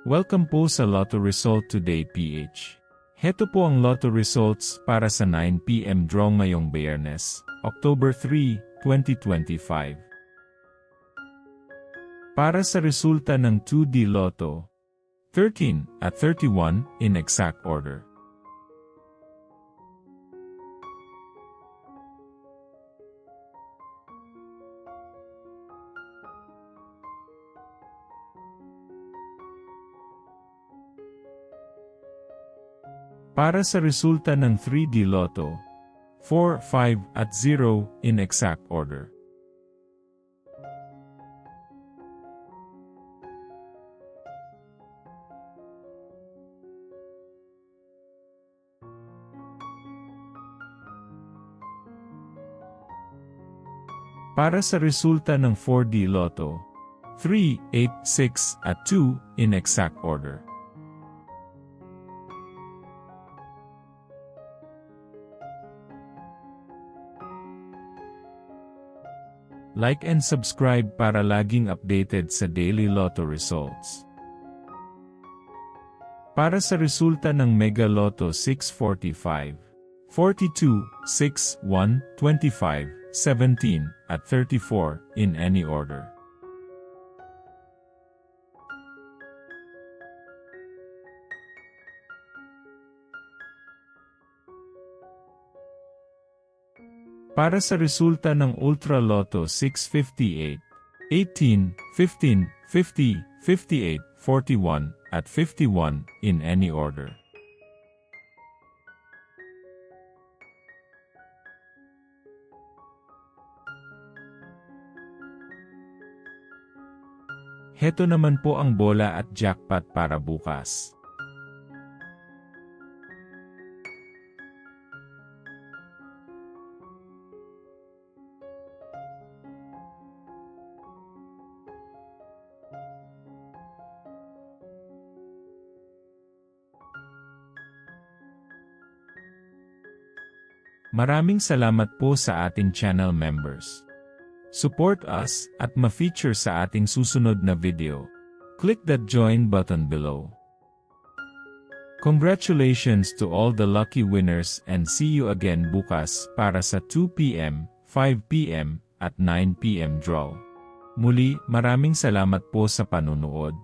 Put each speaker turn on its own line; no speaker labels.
Welcome po sa Lotto Result Today PH. Heto po ang Lotto Results para sa 9 PM draw ngayong Biyernes, October 3, 2025. Para sa resulta ng 2D Lotto, 13 at 31 in exact order. Para sa resulta ng 3D Lotto, 4, 5 at 0 in exact order. Para sa resulta ng 4D Lotto, 3, 8, 6 at 2 in exact order. Like and subscribe para laging updated sa daily Lotto results. Para sa resulta ng Mega Lotto 645, 42, 6, 1, 25, 17, at 34 in any order. Para sa resulta ng Ultra Lotto 658, 18, 15, 50, 58, 41, at 51 in any order. Heto naman po ang bola at jackpot para bukas. Maraming salamat po sa ating channel members. Support us at ma-feature sa ating susunod na video. Click that join button below. Congratulations to all the lucky winners and see you again bukas para sa 2 PM, 5 PM at 9 PM draw. Muli, maraming salamat po sa panunood.